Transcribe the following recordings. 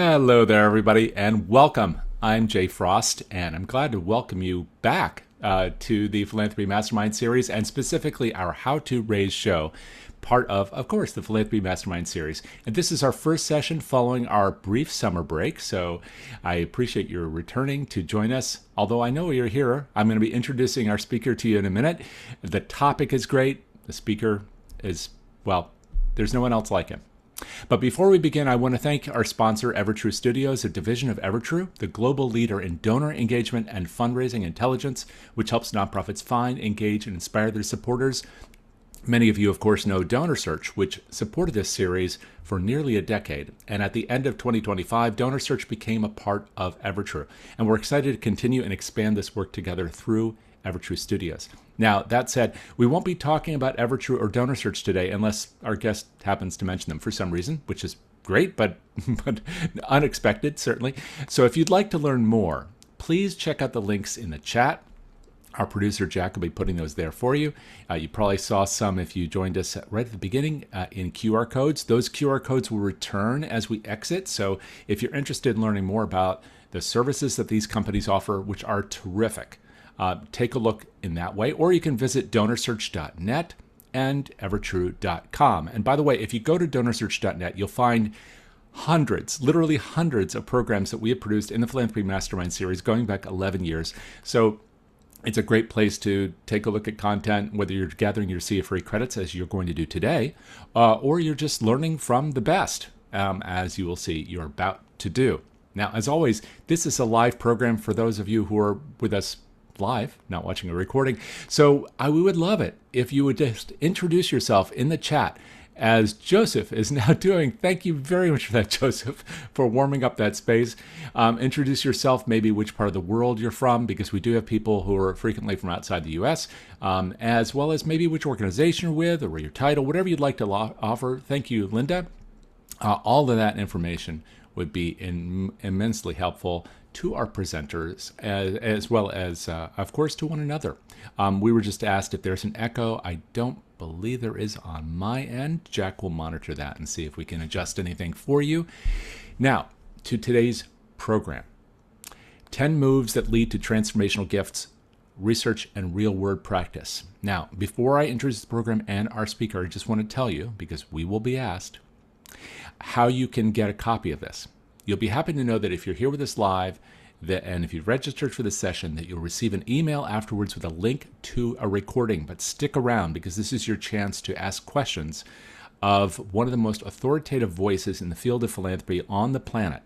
Hello there, everybody, and welcome. I'm Jay Frost, and I'm glad to welcome you back to the Philanthropy Mastermind series, and specifically our How to Raise show, part of course, the Philanthropy Mastermind series. And this is our first session following our brief summer break, so I appreciate your returning to join us. Although I know you're here, I'm going to be introducing our speaker to you in a minute. The topic is great. The speaker is, well, there's no one else like him. But before we begin, I want to thank our sponsor, Evertrue Studios, a division of Evertrue, the global leader in donor engagement and fundraising intelligence, which helps nonprofits find, engage, and inspire their supporters. Many of you, of course, know DonorSearch, which supported this series for nearly a decade. And at the end of 2025, DonorSearch became a part of Evertrue. And we're excited to continue and expand this work together through Evertrue Studios. Now, that said, we won't be talking about Evertrue or DonorSearch today unless our guest happens to mention them for some reason, which is great, but unexpected, certainly. So if you'd like to learn more, please check out the links in the chat. Our producer, Jack, will be putting those there for you. You probably saw some if you joined us right at the beginning in QR codes. Those QR codes will return as we exit. So if you're interested in learning more about the services that these companies offer, which are terrific, take a look in that way, or you can visit DonorSearch.net and Evertrue.com. And by the way, if you go to DonorSearch.net, you'll find hundreds, literally hundreds of programs that we have produced in the Philanthropy Mastermind series going back 11 years. So it's a great place to take a look at content, whether you're gathering your CFRE credits, as you're going to do today, or you're just learning from the best, as you will see you're about to do. Now, as always, this is a live program for those of you who are with us live, not watching a recording. So we would love it if you would just introduce yourself in the chat, as Joseph is now doing. Thank you very much for that, Joseph, for warming up that space. Introduce yourself, maybe which part of the world you're from, because we do have people who are frequently from outside the U.S., as well as maybe which organization you're with or your title, whatever you'd like to offer. Thank you, Linda. All of that information would be immensely helpful to our presenters, as well as, of course, to one another. We were just asked if there's an echo. I don't believe there is on my end. Jack will monitor that and see if we can adjust anything for you. Now, to today's program. 10 moves that lead to transformational gifts, research, and real-world practice. Now, before I introduce the program and our speaker, I just want to tell you, because we will be asked, how you can get a copy of this. You'll be happy to know that if you're here with us live, and if you've registered for this session, that you'll receive an email afterwards with a link to a recording. But stick around, because this is your chance to ask questions of one of the most authoritative voices in the field of philanthropy on the planet.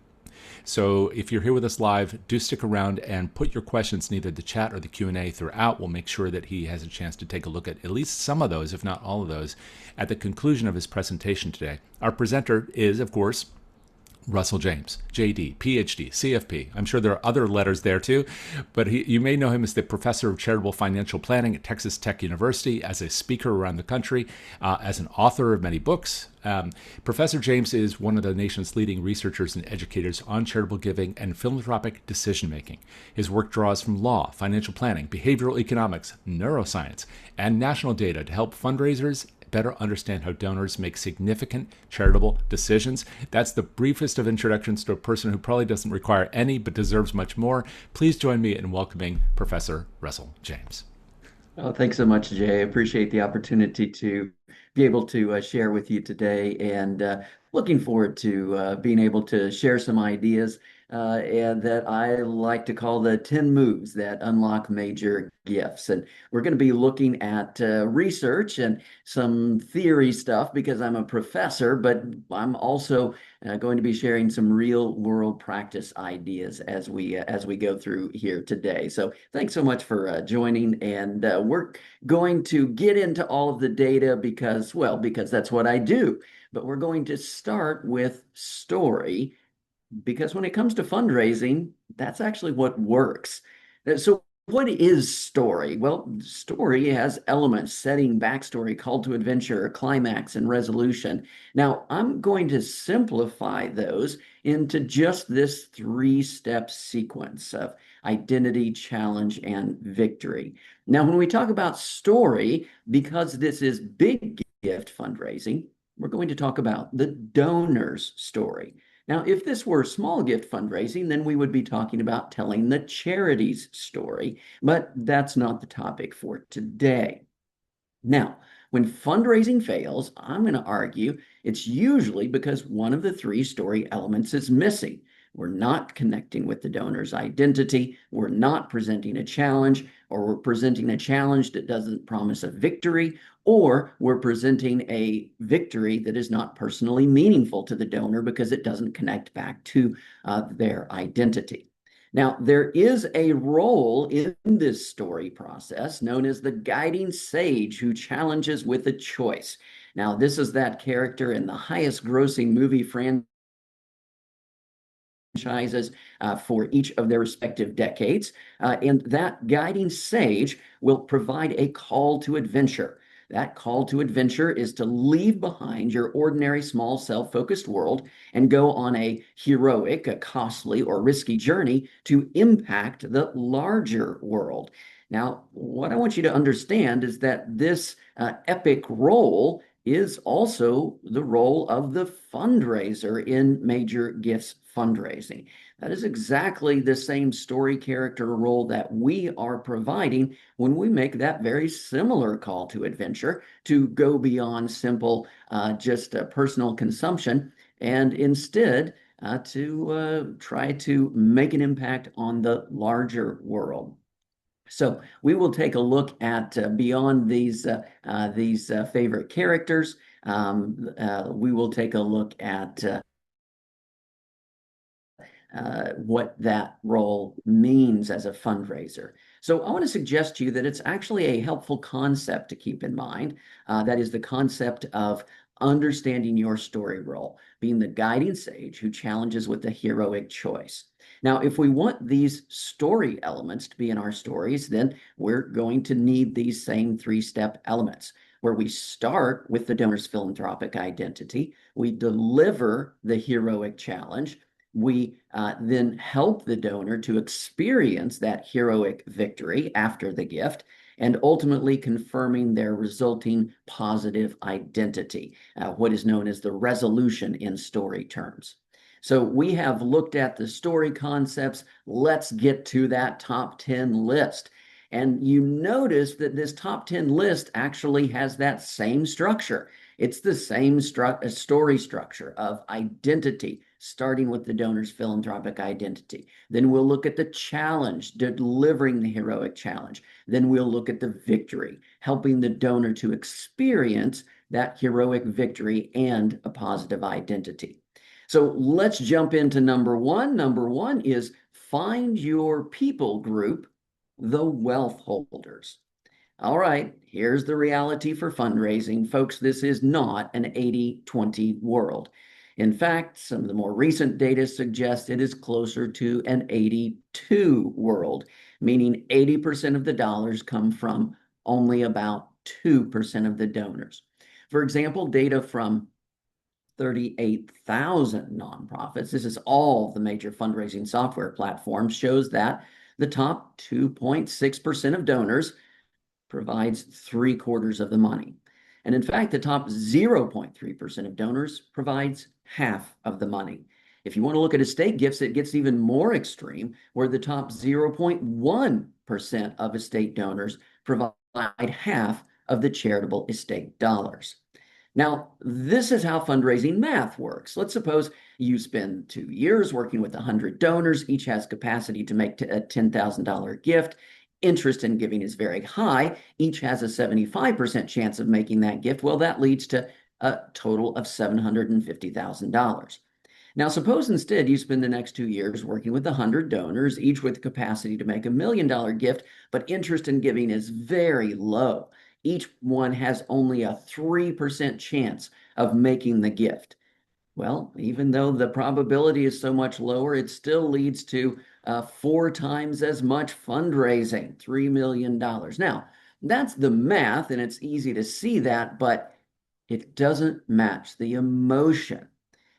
So if you're here with us live, do stick around and put your questions in either the chat or the Q&A throughout. We'll make sure that he has a chance to take a look at least some of those, if not all of those, at the conclusion of his presentation today. Our presenter is, of course, Russell James, JD, PhD, CFP. I'm sure there are other letters there too, but you may know him as the professor of charitable financial planning at Texas Tech University, as a speaker around the country, as an author of many books. Professor James is one of the nation's leading researchers and educators on charitable giving and philanthropic decision-making. His work draws from law, financial planning, behavioral economics, neuroscience, and national data to help fundraisers better understand how donors make significant charitable decisions. That's the briefest of introductions to a person who probably doesn't require any but deserves much more. Please join me in welcoming Professor Russell James. Oh, thanks so much, Jay. I appreciate the opportunity to be able to share with you today, and looking forward to being able to share some ideas and that I like to call the 10 moves that unlock major gifts. And we're going to be looking at research and some theory stuff, because I'm a professor, but I'm also going to be sharing some real world practice ideas as we go through here today. So thanks so much for joining, and we're going to get into all of the data because that's what I do. But we're going to start with story, because when it comes to fundraising, that's actually what works. So what is story? Well, story has elements: setting, backstory, call to adventure, climax, and resolution. Now, I'm going to simplify those into just this three-step sequence of identity, challenge, and victory. Now, when we talk about story, because this is big gift fundraising, we're going to talk about the donor's story. Now, if this were small gift fundraising, then we would be talking about telling the charity's story, but that's not the topic for today. Now, when fundraising fails, I'm going to argue it's usually because one of the three story elements is missing. We're not connecting with the donor's identity, we're not presenting a challenge, or we're presenting a challenge that doesn't promise a victory, or we're presenting a victory that is not personally meaningful to the donor because it doesn't connect back to their identity. Now, there is a role in this story process known as the guiding sage who challenges with a choice. Now, this is that character in the highest grossing movie franchises for each of their respective decades. And that guiding sage will provide a call to adventure. That call to adventure is to leave behind your ordinary small self-focused world and go on a heroic, a costly, or risky journey to impact the larger world. Now, what I want you to understand is that this epic role is also the role of the fundraiser in major gifts fundraising. That is exactly the same story character role that we are providing when we make that very similar call to adventure to go beyond simple just personal consumption and instead to try to make an impact on the larger world. So we will take a look at beyond these favorite characters. We will take a look at what that role means as a fundraiser. So I want to suggest to you that it's actually a helpful concept to keep in mind. That is the concept of understanding your story role, being the guiding sage who challenges with the heroic choice. Now, if we want these story elements to be in our stories, then we're going to need these same three-step elements where we start with the donor's philanthropic identity, we deliver the heroic challenge, we then help the donor to experience that heroic victory after the gift, and ultimately confirming their resulting positive identity, what is known as the resolution in story terms. So we have looked at the story concepts. Let's get to that top 10 list. And you notice that this top 10 list actually has that same structure. It's the same story structure of identity, starting with the donor's philanthropic identity. Then we'll look at the challenge, delivering the heroic challenge. Then we'll look at the victory, helping the donor to experience that heroic victory and a positive identity. So let's jump into number one. Number one is find your people group, the wealth holders. All right, here's the reality for fundraising. Folks, this is not an 80-20 world. In fact, some of the more recent data suggests it is closer to an 82 world, meaning 80% of the dollars come from only about 2% of the donors. For example, data from 38,000 nonprofits, this is all the major fundraising software platforms, shows that the top 2.6% of donors provides 3/4 of the money. And in fact, the top 0.3% of donors provides half of the money. If you want to look at estate gifts, it gets even more extreme, where the top 0.1% of estate donors provide half of the charitable estate dollars. Now, this is how fundraising math works. Let's suppose you spend 2 years working with 100 donors. Each has capacity to make a $10,000 gift. Interest in giving is very high. Each has a 75% chance of making that gift. Well, that leads to a total of $750,000. Now, suppose instead you spend the next 2 years working with 100 donors, each with the capacity to make $1 million gift, but interest in giving is very low. Each one has only a 3% chance of making the gift. Well, even though the probability is so much lower, it still leads to 4 times as much fundraising, $3 million. Now, that's the math, and it's easy to see that, but it doesn't match the emotion.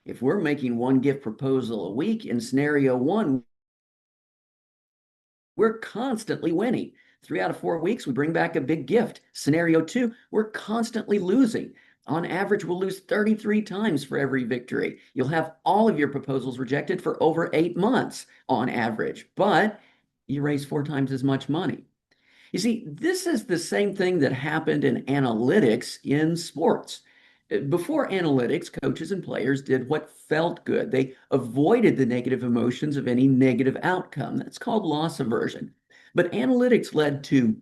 If we're making one gift proposal a week in scenario one, we're constantly winning. 3 out of 4 weeks, we bring back a big gift. Scenario two, we're constantly losing. on average will lose 33 times for every victory. You'll have all of your proposals rejected for over 8 months on average, but you raise 4 times as much money. You see, this is the same thing that happened in analytics in sports. Before analytics, coaches and players did what felt good. They avoided the negative emotions of any negative outcome. That's called loss aversion. But analytics led to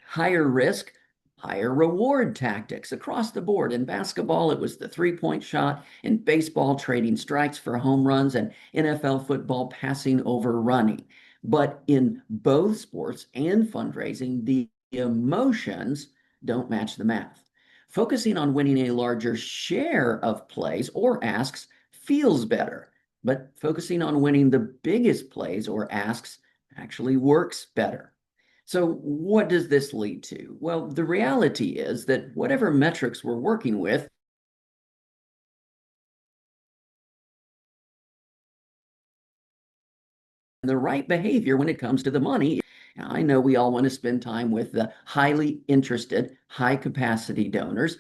higher risk, higher reward tactics across the board. In basketball, it was the three-point shot. In baseball, trading strikes for home runs. And NFL football, passing over running. But in both sports and fundraising, the emotions don't match the math. Focusing on winning a larger share of plays or asks feels better, but focusing on winning the biggest plays or asks actually works better. So what does this lead to? Well, the reality is that whatever metrics we're working with, the right behavior when it comes to the money. I know we all want to spend time with the highly interested, high capacity donors,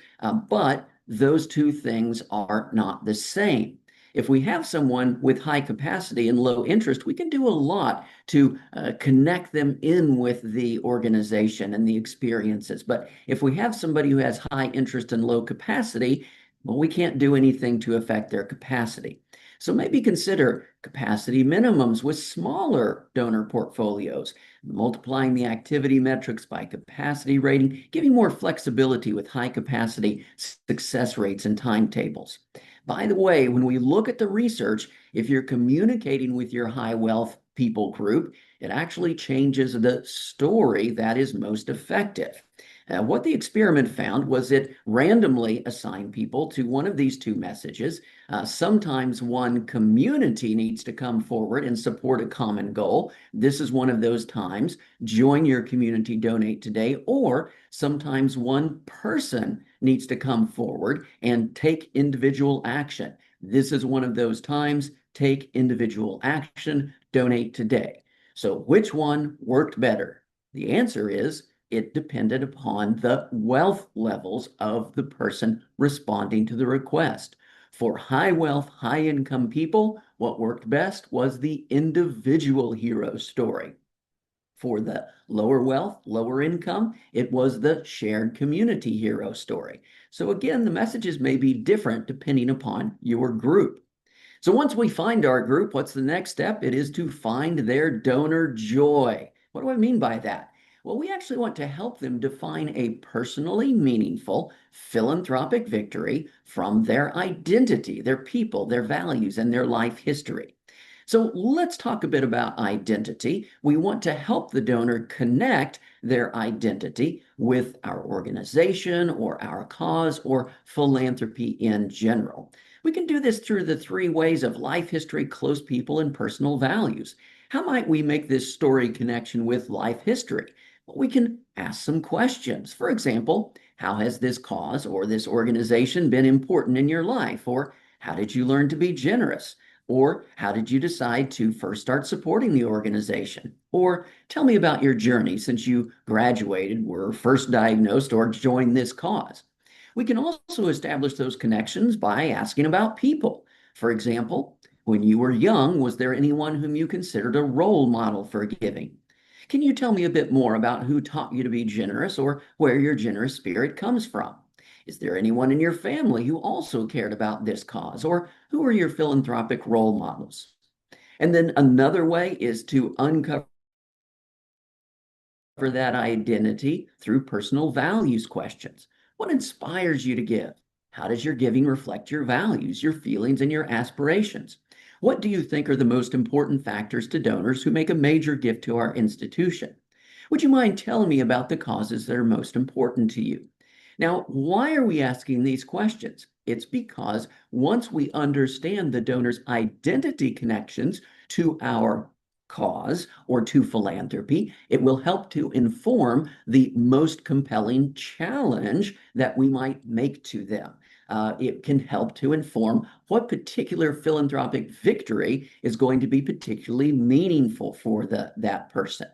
but those two things are not the same. If we have someone with high capacity and low interest, we can do a lot to connect them in with the organization and the experiences. But if we have somebody who has high interest and low capacity, well, we can't do anything to affect their capacity. So maybe consider capacity minimums with smaller donor portfolios, multiplying the activity metrics by capacity rating, giving more flexibility with high capacity success rates and timetables. By the way, when we look at the research, if you're communicating with your high wealth people group, it actually changes the story that is most effective. What the experiment found was it randomly assigned people to one of these two messages. Sometimes one community needs to come forward and support a common goal. This is one of those times. Join your community, donate today. Or sometimes one person needs to come forward and take individual action. This is one of those times. Take individual action, donate today. So which one worked better? The answer is it depended upon the wealth levels of the person responding to the request. For high wealth, high income people, what worked best was the individual hero story. For the lower wealth, lower income, it was the shared community hero story. So again, the messages may be different depending upon your group. So once we find our group, what's the next step? It is to find their donor joy. What do I mean by that? Well, we actually want to help them define a personally meaningful philanthropic victory from their identity, their people, their values, and their life history. So let's talk a bit about identity. We want to help the donor connect their identity with our organization or our cause or philanthropy in general. We can do this through the three ways of life history, close people, and personal values. How might we make this story connection with life history? Well, we can ask some questions. For example, how has this cause or this organization been important in your life? Or how did you learn to be generous? Or how did you decide to first start supporting the organization? Or tell me about your journey since you graduated, were first diagnosed, or joined this cause. We can also establish those connections by asking about people. For example, when you were young, was there anyone whom you considered a role model for giving? Can you tell me a bit more about who taught you to be generous or where your generous spirit comes from? Is there anyone in your family who also cared about this cause, or who are your philanthropic role models? And then another way is to uncover that identity through personal values questions. What inspires you to give? How does your giving reflect your values, your feelings, and your aspirations? What do you think are the most important factors to donors who make a major gift to our institution? Would you mind telling me about the causes that are most important to you? Now, why are we asking these questions? It's because once we understand the donor's identity connections to our cause or to philanthropy, it will help to inform the most compelling challenge that we might make to them. It can help to inform what particular philanthropic victory is going to be particularly meaningful for that person.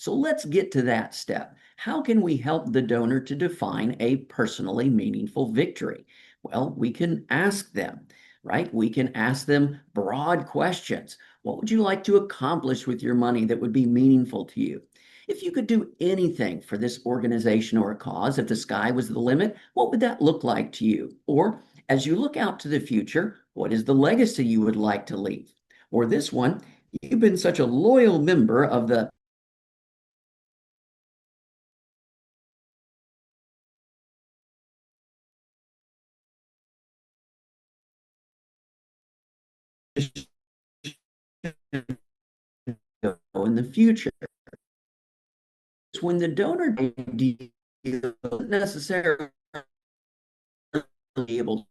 So let's get to that step. How can we help the donor to define a personally meaningful victory? Well, we can ask them, right? We can ask them broad questions. What would you like to accomplish with your money that would be meaningful to you? If you could do anything for this organization or a cause, if the sky was the limit, what would that look like to you? Or as you look out to the future, what is the legacy you would like to leave? Or this one, you've been such a loyal member of the in the future. When the donor isn't necessarily able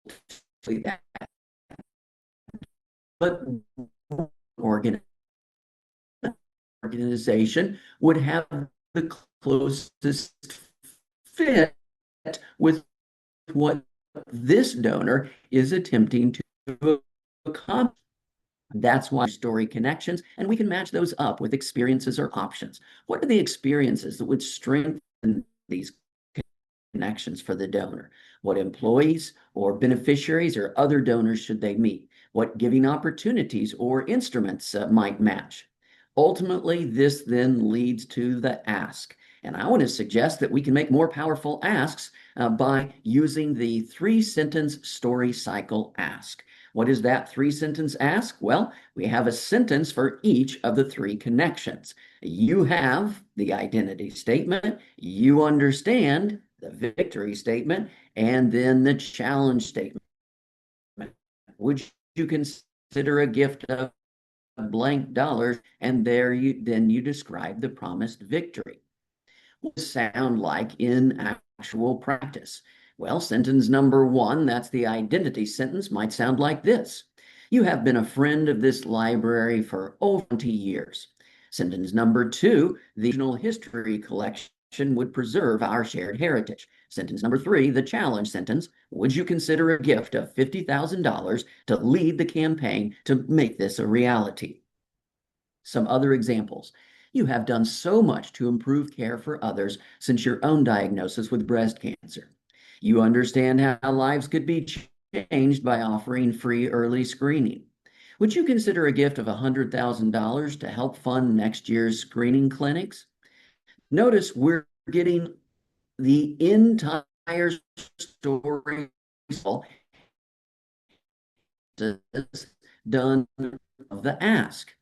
to say that, but organization would have the closest fit with what this donor is attempting to accomplish. That's why story connections, and we can match those up with experiences or options. What are the experiences that would strengthen these connections for the donor? What employees or beneficiaries or other donors should they meet? What giving opportunities or instruments might match? Ultimately, this then leads to the ask. And I want to suggest that we can make more powerful asks by using the 3-sentence story cycle ask. What is that 3-sentence ask? Well, we have a sentence for each of the 3 connections. You have the identity statement, you understand the victory statement, and then the challenge statement. Would you consider a gift of blank dollars? And there you describe the promised victory. What does it sound like in actual practice? Well, sentence number 1, that's the identity sentence, might sound like this. You have been a friend of this library for over 20 years. Sentence number 2, the regional history collection would preserve our shared heritage. Sentence number 3, the challenge sentence, would you consider a gift of $50,000 to lead the campaign to make this a reality? Some other examples. You have done so much to improve care for others since your own diagnosis with breast cancer. You understand how lives could be changed by offering free early screening. Would you consider a gift of $100,000 to help fund next year's screening clinics? Notice we're getting the entire story done of the ask.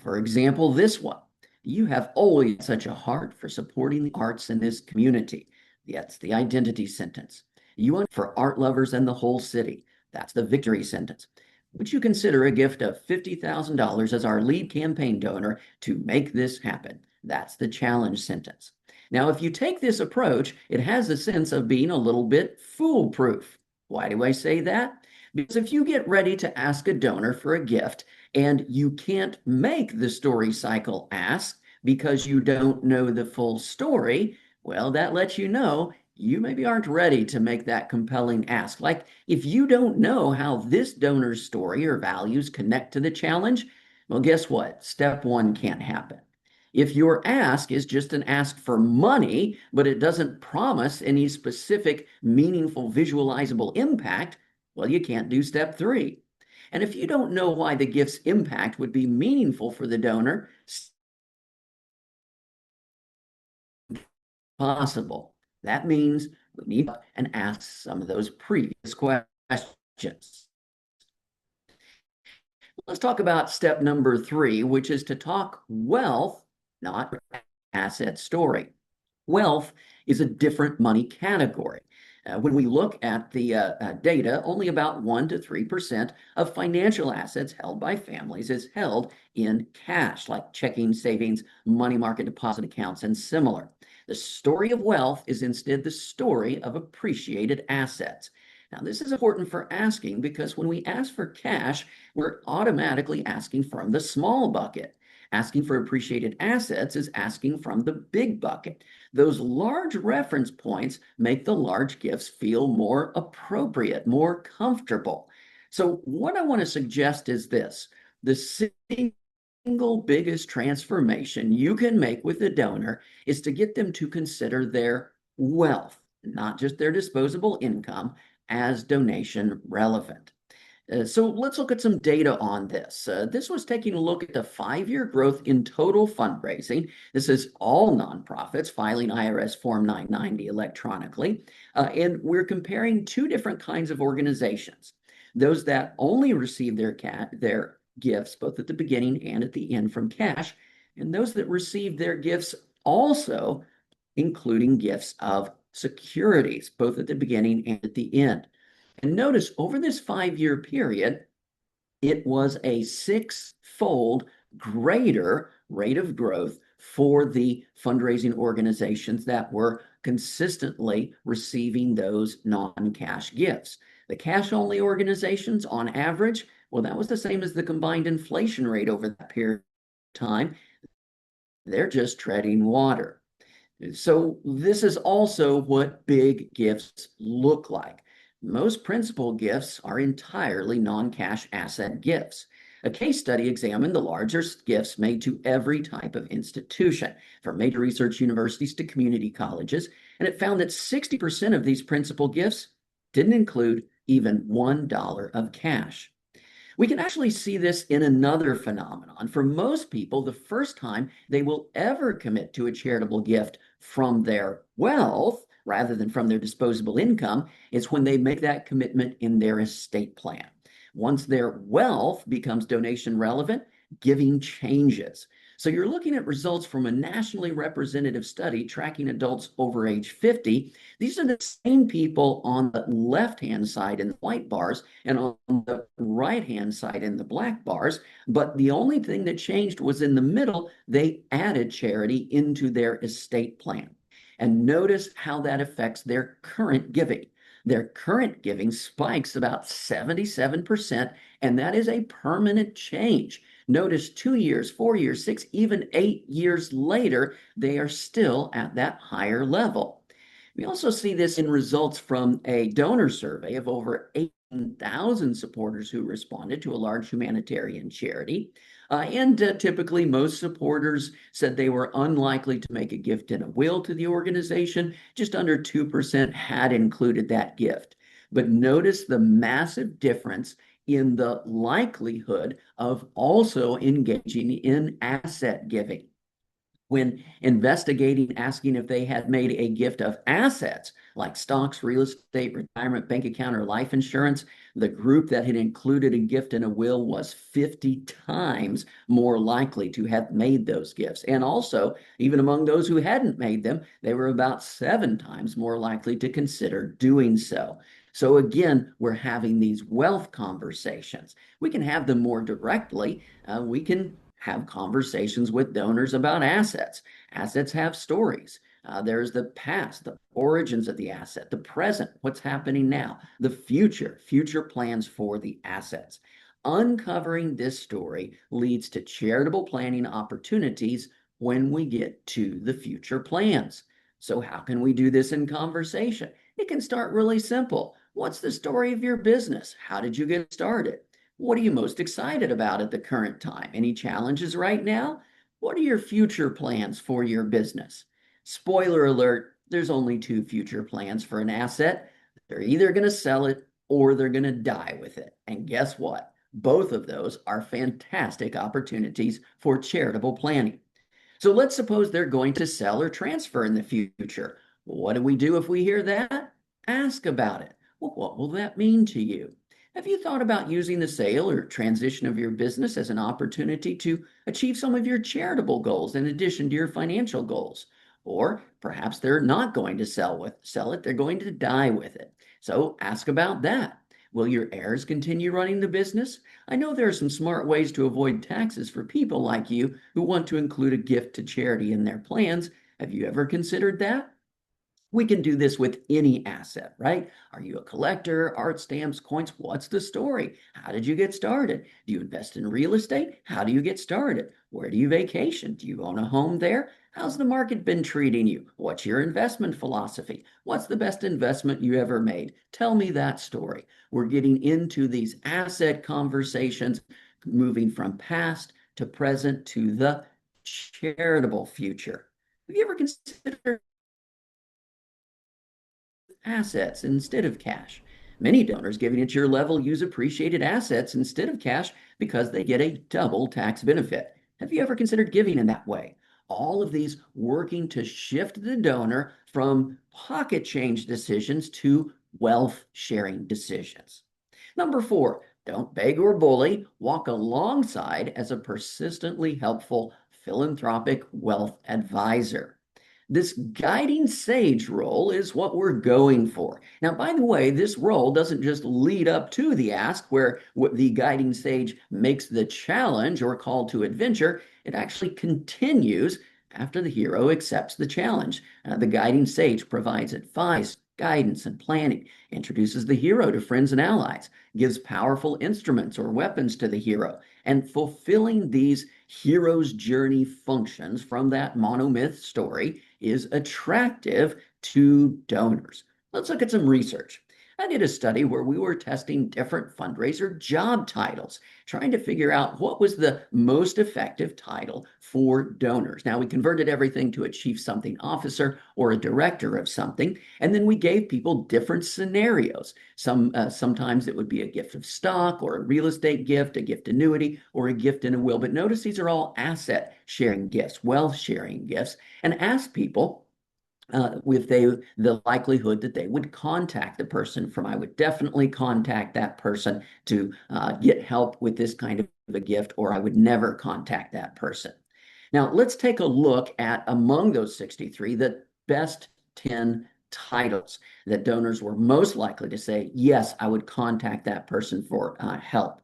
For example, this one. You have always such a heart for supporting the arts in this community. That's the identity sentence. You want for art lovers and the whole city. That's the victory sentence. Would you consider a gift of $50,000 as our lead campaign donor to make this happen? That's the challenge sentence. Now, if you take this approach, it has a sense of being a little bit foolproof. Why do I say that? Because if you get ready to ask a donor for a gift and you can't make the story cycle ask because you don't know the full story, well, that lets you know you maybe aren't ready to make that compelling ask. Like if you don't know how this donor's story or values connect to the challenge, well, guess what? Step 1 can't happen. If your ask is just an ask for money, but it doesn't promise any specific, meaningful, visualizable impact, well, you can't do step 3. And if you don't know why the gift's impact would be meaningful for the donor, possible. That means we need and ask some of those previous questions. Let's talk about step number 3, which is to talk wealth, not asset story. Wealth is a different money category. When we look at the data, only about 1 to 3% of financial assets held by families is held in cash, like checking, savings, money market deposit accounts, and similar. The story of wealth is instead the story of appreciated assets. Now, this is important for asking because when we ask for cash, we're automatically asking from the small bucket. Asking for appreciated assets is asking from the big bucket. Those large reference points make the large gifts feel more appropriate, more comfortable. So what I want to suggest is this: the single single biggest transformation you can make with a donor is to get them to consider their wealth, not just their disposable income, as donation relevant. So let's look at some data on this. This was taking a look at the 5-year growth in total fundraising. This is all nonprofits filing IRS Form 990 electronically. And we're comparing two different kinds of organizations. Those that only receive their gifts, both at the beginning and at the end from cash, and those that receive their gifts also including gifts of securities, both at the beginning and at the end. And notice over this 5-year period, it was a 6-fold greater rate of growth for the fundraising organizations that were consistently receiving those non-cash gifts. The cash-only organizations, on average, well, that was the same as the combined inflation rate over that period of time. They're just treading water. So this is also what big gifts look like. Most principal gifts are entirely non-cash asset gifts. A case study examined the largest gifts made to every type of institution, from major research universities to community colleges, and it found that 60% of these principal gifts didn't include even $1 of cash. We can actually see this in another phenomenon. For most people, the first time they will ever commit to a charitable gift from their wealth rather than from their disposable income is when they make that commitment in their estate plan. Once their wealth becomes donation relevant, giving changes. So you're looking at results from a nationally representative study tracking adults over age 50. These are the same people on the left-hand side in the white bars and on the right-hand side in the black bars. But the only thing that changed was in the middle, they added charity into their estate plan. And notice how that affects their current giving. Their current giving spikes about 77%, and that is a permanent change. Notice 2 years, 4 years, 6, even 8 years later, they are still at that higher level. We also see this in results from a donor survey of over 18,000 supporters who responded to a large humanitarian charity. Typically, most supporters said they were unlikely to make a gift in a will to the organization. Just under 2% had included that gift. But notice the massive difference in the likelihood of also engaging in asset giving. When investigating, asking if they had made a gift of assets like stocks, real estate, retirement, bank account, or life insurance, the group that had included a gift in a will was 50 times more likely to have made those gifts. And also, even among those who hadn't made them, they were about 7 times more likely to consider doing so. So again, we're having these wealth conversations. We can have them more directly. We can have conversations with donors about assets. Assets have stories. There's the past, the origins of the asset, the present, what's happening now, the future plans for the assets. Uncovering this story leads to charitable planning opportunities when we get to the future plans. So how can we do this in conversation? It can start really simple. What's the story of your business? How did you get started? What are you most excited about at the current time? Any challenges right now? What are your future plans for your business? Spoiler alert, there's only 2 future plans for an asset. They're either going to sell it or they're going to die with it. And guess what? Both of those are fantastic opportunities for charitable planning. So let's suppose they're going to sell or transfer in the future. What do we do if we hear that? Ask about it. Well, what will that mean to you? Have you thought about using the sale or transition of your business as an opportunity to achieve some of your charitable goals in addition to your financial goals? Or perhaps they're not going to sell it, they're going to die with it. So ask about that. Will your heirs continue running the business? I know there are some smart ways to avoid taxes for people like you who want to include a gift to charity in their plans. Have you ever considered that? We can do this with any asset, right? Are you a collector, art stamps, coins? What's the story? How did you get started? Do you invest in real estate? How do you get started? Where do you vacation? Do you own a home there? How's the market been treating you? What's your investment philosophy? What's the best investment you ever made? Tell me that story. We're getting into these asset conversations, moving from past to present to the charitable future. Have you ever considered assets instead of cash? Many donors giving at your level use appreciated assets instead of cash because they get a double tax benefit. Have you ever considered giving in that way? All of these working to shift the donor from pocket change decisions to wealth sharing decisions. Number four, don't beg or bully, walk alongside as a persistently helpful philanthropic wealth advisor. This guiding sage role is what we're going for. Now, by the way, this role doesn't just lead up to the ask where the guiding sage makes the challenge or call to adventure. It actually continues after the hero accepts the challenge. The guiding sage provides advice, guidance, and planning, introduces the hero to friends and allies, gives powerful instruments or weapons to the hero, and fulfilling these hero's journey functions from that monomyth story is attractive to donors. Let's look at some research. I did a study where we were testing different fundraiser job titles, trying to figure out what was the most effective title for donors. Now, we converted everything to a chief something officer or a director of something, and then we gave people different scenarios. Sometimes it would be a gift of stock or a real estate gift, a gift annuity, or a gift in a will. But notice these are all asset sharing gifts, wealth sharing gifts, and ask people if the likelihood that they would contact the person from I would definitely contact that person to get help with this kind of a gift, or I would never contact that person. Now, let's take a look at among those 63, the best 10 titles that donors were most likely to say, yes, I would contact that person for help.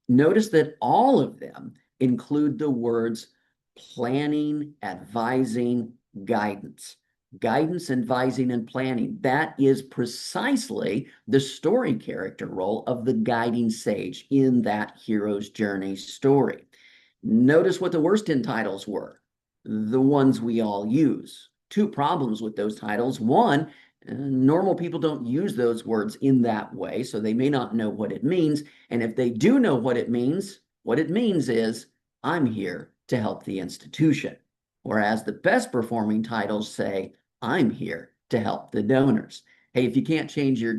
Notice that all of them include the words planning, advising, guidance. Guidance, advising, and planning. That is precisely the story character role of the guiding sage in that hero's journey story. Notice what the worst 10 titles were, the ones we all use. Two problems with those titles. One, normal people don't use those words in that way, so they may not know what it means. And if they do know what it means is, I'm here to help the institution. Whereas the best performing titles say, I'm here to help the donors. Hey, if you can't change your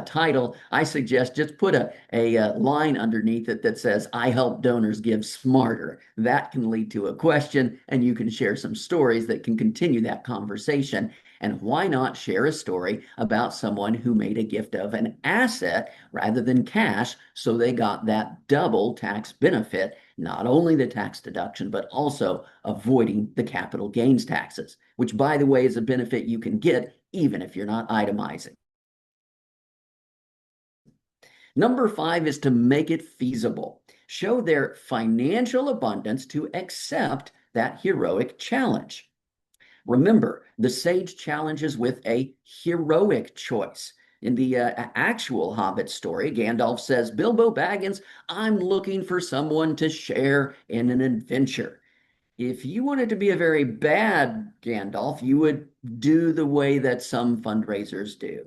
title, I suggest just put a line underneath it that says, I help donors give smarter. That can lead to a question, and you can share some stories that can continue that conversation. And why not share a story about someone who made a gift of an asset rather than cash, so they got that double tax benefit, not only the tax deduction, but also avoiding the capital gains taxes, which, by the way, is a benefit you can get even if you're not itemizing. Number 5 is to make it feasible. Show their financial abundance to accept that heroic challenge. Remember, the sage challenges with a heroic choice. In the actual Hobbit story, Gandalf says, Bilbo Baggins, I'm looking for someone to share in an adventure. If you wanted to be a very bad Gandalf, you would do the way that some fundraisers do.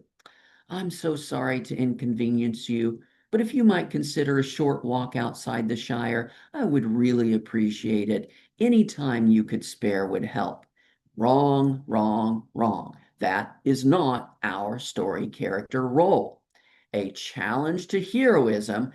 I'm so sorry to inconvenience you, but if you might consider a short walk outside the Shire, I would really appreciate it. Any time you could spare would help. Wrong, wrong, wrong. That is not our story character role. A challenge to heroism,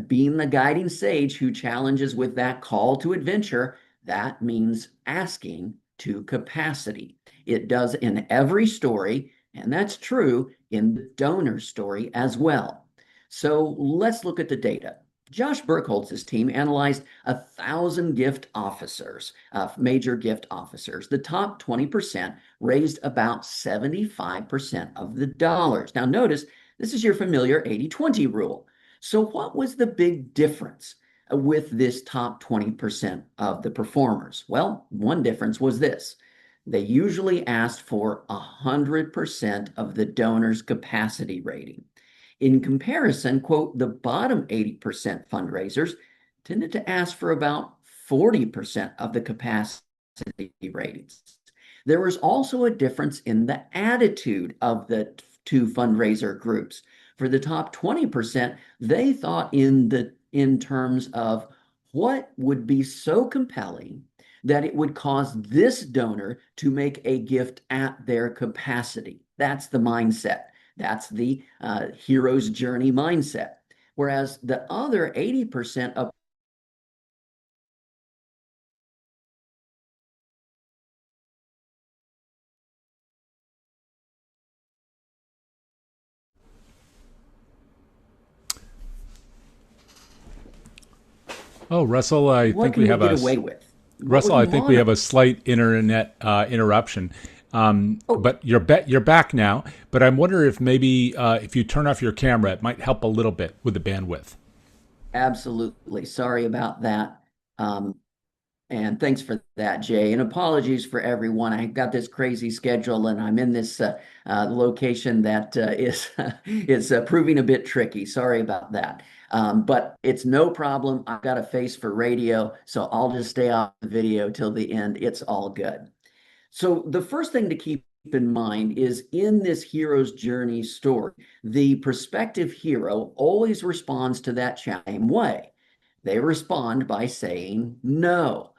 being the guiding sage who challenges with that call to adventure, that means asking to capacity. It does in every story, and that's true in the donor story as well. So let's look at the data. Josh Burkholz's team analyzed 1,000 gift officers, major gift officers. The top 20% raised about 75% of the dollars. Now notice, this is your familiar 80-20 rule. So what was the big difference with this top 20% of the performers? Well, one difference was this. They usually asked for 100% of the donor's capacity rating. In comparison, quote, the bottom 80% fundraisers tended to ask for about 40% of the capacity ratings. There was also a difference in the attitude of the two fundraiser groups. For the top 20%, they thought in terms of What would be so compelling that it would cause this donor to make a gift at their capacity? That's the mindset. That's the hero's journey mindset. Whereas the other 80% of Oh, Russell, I what think can we we have get away with? What Russell, would I we think we have monitor? a slight internet interruption. Oh, But you're back now. But I'm wondering if maybe if you turn off your camera, it might help a little bit with the bandwidth. absolutely. Sorry about that. Um, And thanks for that, Jay. And apologies for everyone. I got this crazy schedule, and I'm in this location that is is proving a bit tricky. Sorry about that. But it's no problem. I've got a face for radio, so I'll just stay off the video till the end. It's all good. So the first thing to keep in mind is in this hero's journey story, the prospective hero always responds to that same way. They respond by saying no.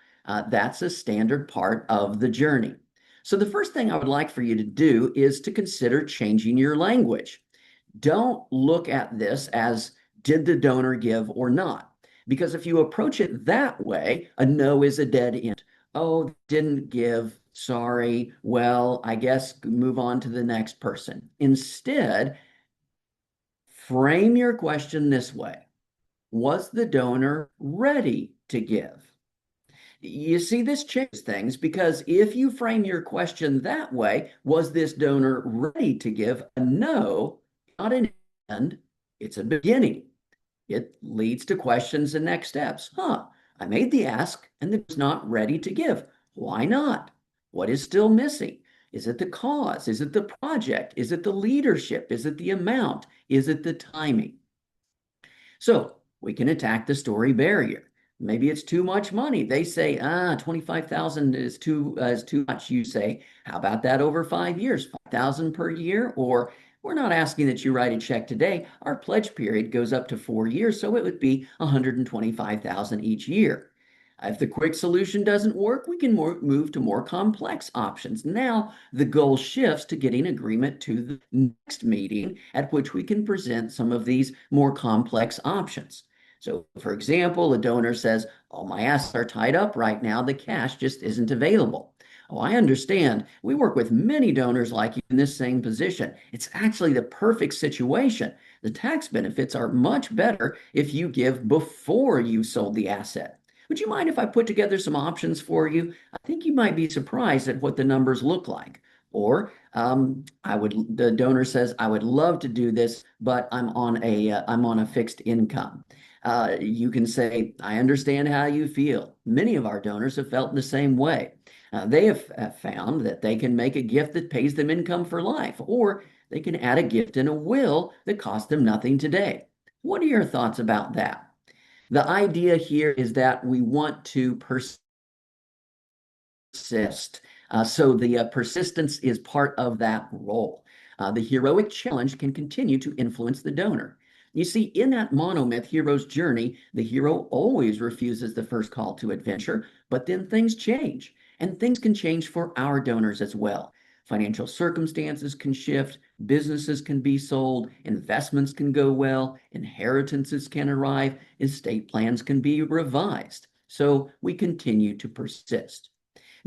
That's a standard part of the journey. So the first thing I would like for you to do is to consider changing your language. Don't look at this as did the donor give or not? Because if you approach it that way, a no is a dead end. Oh, didn't give. Sorry. Well, I guess move on to the next person. Instead, frame your question this way. Was the donor ready to give? You see, this changes things because if you frame your question that way, was this donor ready to give? A no, not an end, it's a beginning. It leads to questions and next steps. I made the ask and it was not ready to give. Why not? What is still missing? Is it the cause? Is it the project? Is it the leadership? Is it the amount? Is it the timing? So we can attack the story barrier. Maybe it's too much money. They say, 25,000 is too much. You say, how about that over 5 years, 5,000 per year? Or we're not asking that you write a check today. Our pledge period goes up to 4 years, so it would be 125,000 each year. If the quick solution doesn't work, we can move to more complex options. Now, the goal shifts to getting agreement to the next meeting at which we can present some of these more complex options. So, for example, a donor says, all my assets are tied up right now, the cash just isn't available. Oh, I understand. We work with many donors like you in this same position. It's actually the perfect situation. The tax benefits are much better if you give before you sold the asset. Would you mind if I put together some options for you? I think you might be surprised at what the numbers look like. Or the donor says, I would love to do this, but I'm on a fixed income. You can say, I understand how you feel. Many of our donors have felt the same way. They have found that they can make a gift that pays them income for life, or they can add a gift in a will that costs them nothing today. What are your thoughts about that? The idea here is that we want to persist. So the persistence is part of that role. The heroic challenge can continue to influence the donor. You see, in that monomyth hero's journey, the hero always refuses the first call to adventure, but then things change, and things can change for our donors as well. Financial circumstances can shift, businesses can be sold, investments can go well, inheritances can arrive, estate plans can be revised. So we continue to persist.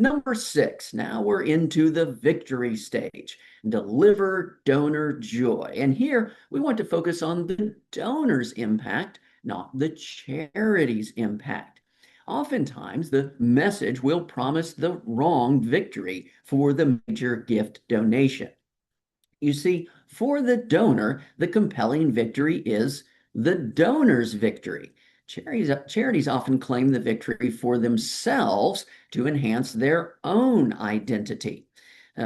Number six, now we're into the victory stage. Deliver donor joy. And here we want to focus on the donor's impact, not the charity's impact. Oftentimes, the message will promise the wrong victory for the major gift donation. You see, for the donor, the compelling victory is the donor's victory. Charities often claim the victory for themselves to enhance their own identity.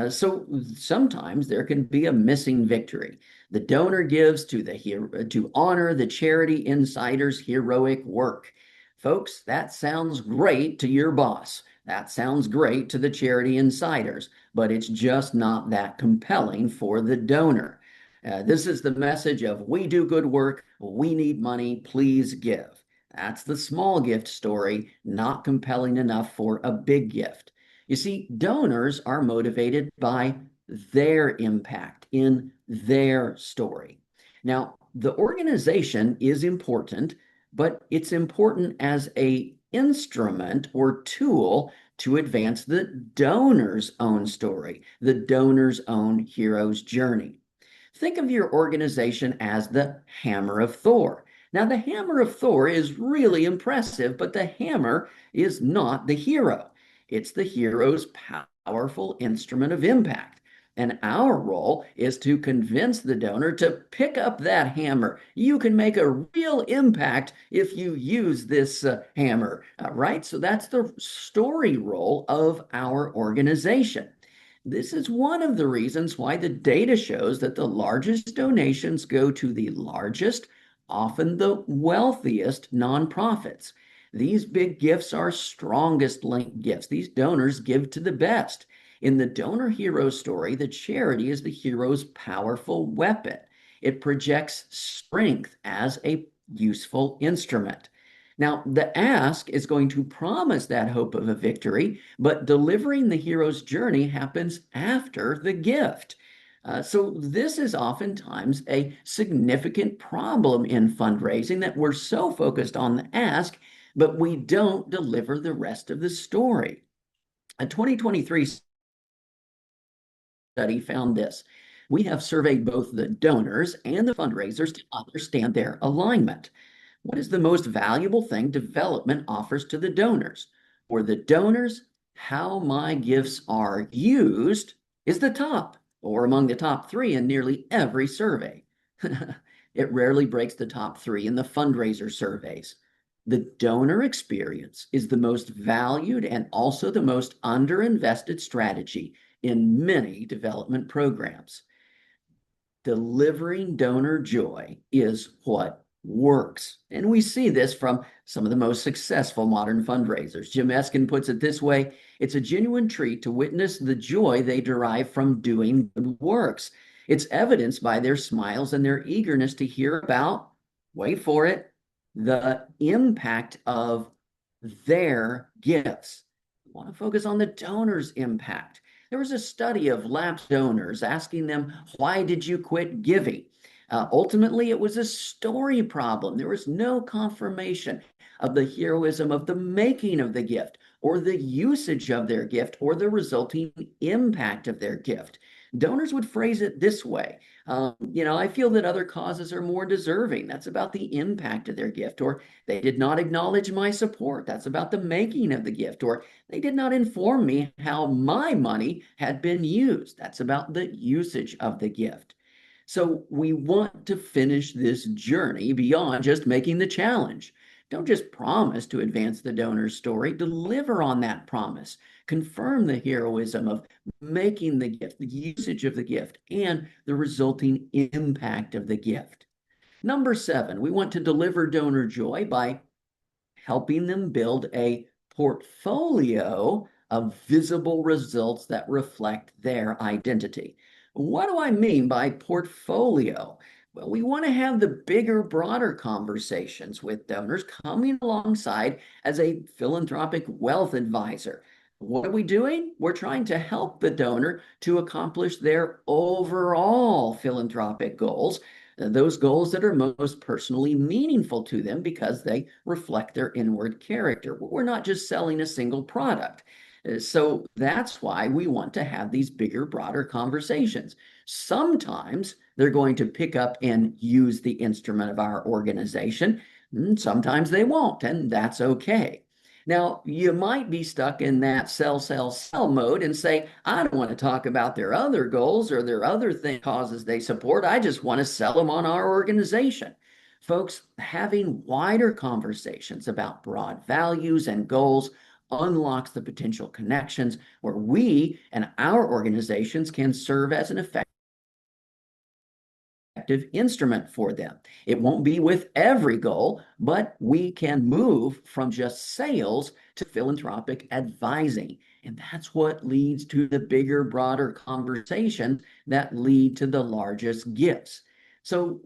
So sometimes there can be a missing victory. The donor gives to the hero to honor the charity insider's heroic work. Folks, that sounds great to your boss. That sounds great to the charity insiders, but it's just not that compelling for the donor. This is the message of we do good work, we need money, please give. That's the small gift story, not compelling enough for a big gift. You see, donors are motivated by their impact in their story. Now, the organization is important, but it's important as a instrument or tool to advance the donor's own story, the donor's own hero's journey. Think of your organization as the hammer of Thor. Now, the hammer of Thor is really impressive, but the hammer is not the hero. It's the hero's powerful instrument of impact. And our role is to convince the donor to pick up that hammer. You can make a real impact if you use this hammer, right? So that's the story role of our organization. This is one of the reasons why the data shows that the largest donations go to the largest, often the wealthiest nonprofits. These big gifts are strongest link gifts. These donors give to the best. In the donor hero story, the charity is the hero's powerful weapon. It projects strength as a useful instrument. Now, the ask is going to promise that hope of a victory, but delivering the hero's journey happens after the gift. So, this is oftentimes a significant problem in fundraising that we're so focused on the ask, but we don't deliver the rest of the story. A 2023 study found this. We have surveyed both the donors and the fundraisers to understand their alignment. What is the most valuable thing development offers to the donors? For the donors, how my gifts are used is the top, or among the top three in nearly every survey. It rarely breaks the top three in the fundraiser surveys. The donor experience is the most valued and also the most underinvested strategy in many development programs. Delivering donor joy is what works. And we see this from some of the most successful modern fundraisers. Jim Eskin puts it this way: it's a genuine treat to witness the joy they derive from doing good works. It's evidenced by their smiles and their eagerness to hear about, wait for it, the impact of their gifts. We want to focus on the donor's impact. There was a study of lapsed donors asking them, why did you quit giving? Ultimately, it was a story problem. There was no confirmation of the heroism of the making of the gift, or the usage of their gift, or the resulting impact of their gift. Donors would phrase it this way: I feel that other causes are more deserving. That's about the impact of their gift. Or they did not acknowledge my support. That's about the making of the gift. Or they did not inform me how my money had been used. That's about the usage of the gift. So we want to finish this journey beyond just making the challenge. Don't just promise to advance the donor's story, deliver on that promise. Confirm the heroism of making the gift, the usage of the gift, and the resulting impact of the gift. Number 7, we want to deliver donor joy by helping them build a portfolio of visible results that reflect their identity. What do I mean by portfolio? Well, we want to have the bigger, broader conversations with donors coming alongside as a philanthropic wealth advisor. What are we doing? We're trying to help the donor to accomplish their overall philanthropic goals, those goals that are most personally meaningful to them because they reflect their inward character. We're not just selling a single product. So that's why we want to have these bigger, broader conversations. Sometimes they're going to pick up and use the instrument of our organization. Sometimes they won't, and that's okay. Now, you might be stuck in that sell, sell, sell mode and say, I don't want to talk about their other goals or their other causes they support. I just want to sell them on our organization. Folks, having wider conversations about broad values and goals unlocks the potential connections where we and our organizations can serve as an effective instrument for them. It won't be with every goal, but we can move from just sales to philanthropic advising. And that's what leads to the bigger, broader conversations that lead to the largest gifts. So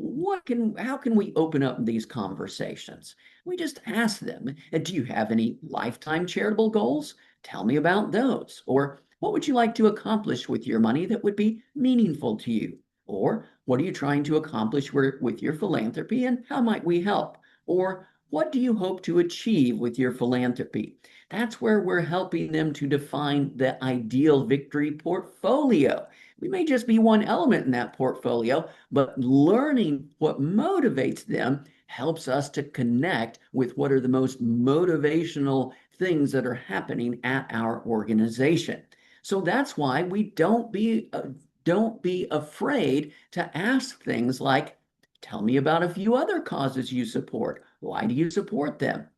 how can we open up these conversations? We just ask them, do you have any lifetime charitable goals? Tell me about those. Or what would you like to accomplish with your money that would be meaningful to you? Or what are you trying to accomplish with your philanthropy and how might we help? Or what do you hope to achieve with your philanthropy? That's where we're helping them to define the ideal victory portfolio. We may just be one element in that portfolio, but learning what motivates them helps us to connect with what are the most motivational things that are happening at our organization. So that's why we don't be afraid to ask things like, tell me about a few other causes you support. Why do you support them?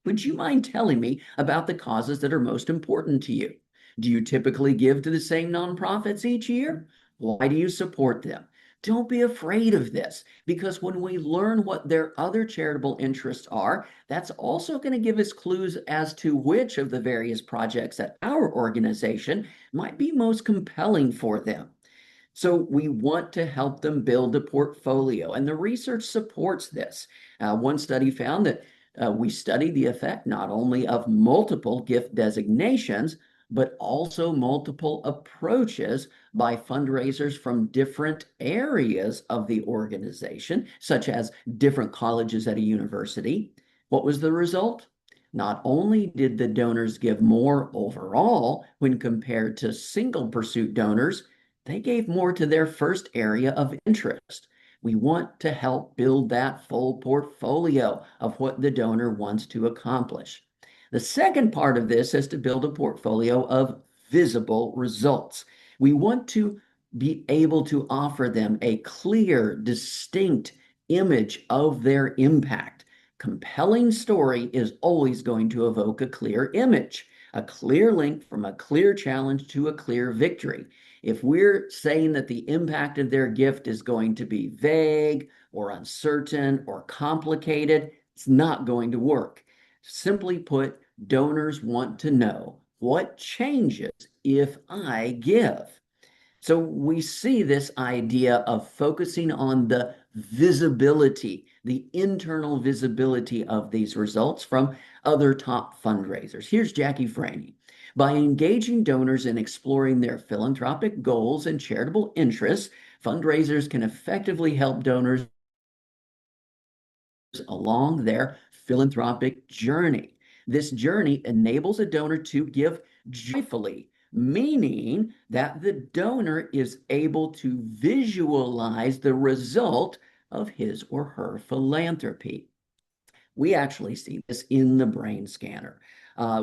Would you mind telling me about the causes that are most important to you? Do you typically give to the same nonprofits each year? Why do you support them? Don't be afraid of this, because when we learn what their other charitable interests are, that's also going to give us clues as to which of the various projects at our organization might be most compelling for them. So we want to help them build a portfolio, and the research supports this. One study found that we studied the effect not only of multiple gift designations, but also multiple approaches by fundraisers from different areas of the organization, such as different colleges at a university. What was the result? Not only did the donors give more overall when compared to single pursuit donors, they gave more to their first area of interest. We want to help build that full portfolio of what the donor wants to accomplish. The second part of this is to build a portfolio of visible results. We want to be able to offer them a clear, distinct image of their impact. Compelling story is always going to evoke a clear image, a clear link from a clear challenge to a clear victory. If we're saying that the impact of their gift is going to be vague or uncertain or complicated, it's not going to work. Simply put, donors want to know what changes if I give. So we see this idea of focusing on the visibility, the internal visibility of these results from other top fundraisers. Here's Jackie Franey. By engaging donors in exploring their philanthropic goals and charitable interests, fundraisers can effectively help donors along their philanthropic journey. This journey enables a donor to give joyfully, meaning that the donor is able to visualize the result of his or her philanthropy. We actually see this in the brain scanner.